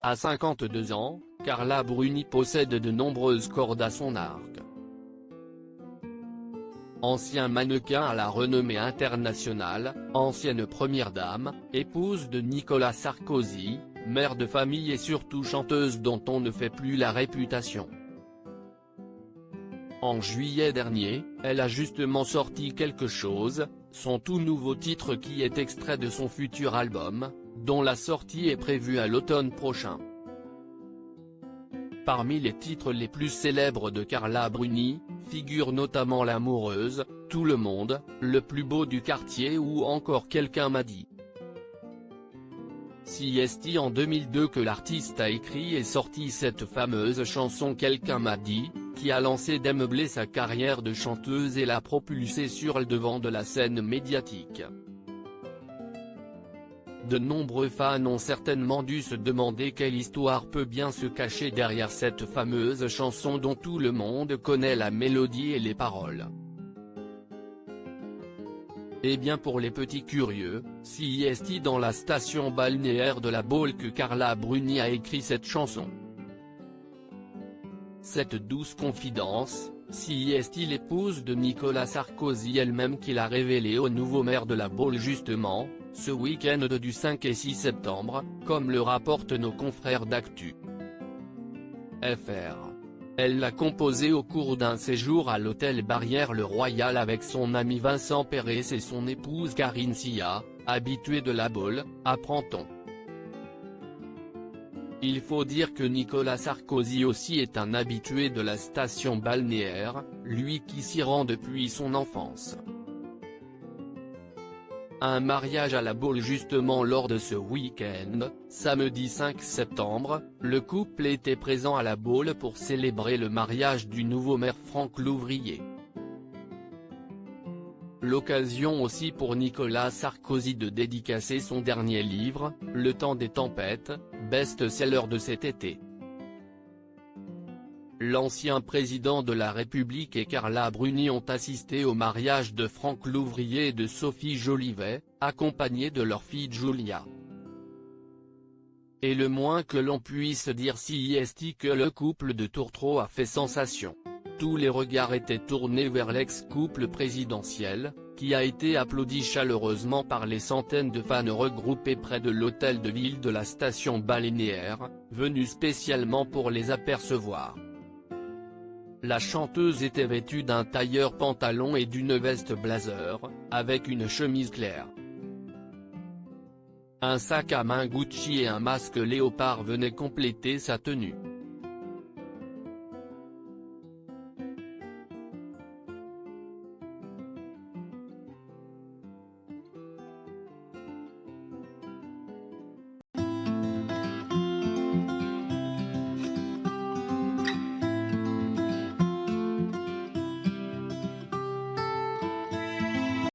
À 52 ans, Carla Bruni possède de nombreuses cordes à son arc. Ancien mannequin à la renommée internationale, ancienne première dame, épouse de Nicolas Sarkozy, mère de famille et surtout chanteuse dont on ne fait plus la réputation. En juillet dernier, elle a justement sorti quelque chose, son tout nouveau titre qui est extrait de son futur album, dont la sortie est prévue à l'automne prochain. Parmi les titres les plus célèbres de Carla Bruni, figurent notamment L'amoureuse, Tout le monde, Le plus beau du quartier ou encore Quelqu'un m'a dit. C'est en 2002 que l'artiste a écrit et sorti cette fameuse chanson Quelqu'un m'a dit, qui a lancé démeublé sa carrière de chanteuse et l'a propulsée sur le devant de la scène médiatique. De nombreux fans ont certainement dû se demander quelle histoire peut bien se cacher derrière cette fameuse chanson dont tout le monde connaît la mélodie et les paroles. Eh bien pour les petits curieux, c'est dans la station balnéaire de la Baule que Carla Bruni a écrit cette chanson. Cette douce confidence, c'est l'épouse de Nicolas Sarkozy elle-même qui l'a révélée au nouveau maire de la Baule justement, ce week-end du 5 et 6 septembre, comme le rapportent nos confrères d'Actu. FR. Elle l'a composé au cours d'un séjour à l'hôtel Barrière-le-Royal avec son ami Vincent Pérez et son épouse Karine Sia, habituée de la Baule, apprend-on. Il faut dire que Nicolas Sarkozy aussi est un habitué de la station balnéaire, lui qui s'y rend depuis son enfance. Un mariage à la Baule justement lors de ce week-end, samedi 5 septembre, le couple était présent à la Baule pour célébrer le mariage du nouveau maire Franck Louvrier. L'occasion aussi pour Nicolas Sarkozy de dédicacer son dernier livre, Le temps des tempêtes, best-seller de cet été. L'ancien président de la République et Carla Bruni ont assisté au mariage de Franck Louvrier et de Sophie Jolivet, accompagnés de leur fille Julia. Et le moins que l'on puisse dire c'est que le couple de Tourtereau a fait sensation. Tous les regards étaient tournés vers l'ex-couple présidentiel, qui a été applaudi chaleureusement par les centaines de fans regroupés près de l'hôtel de ville de la station balnéaire, venus spécialement pour les apercevoir. La chanteuse était vêtue d'un tailleur pantalon et d'une veste blazer, avec une chemise claire. Un sac à main Gucci et un masque léopard venaient compléter sa tenue.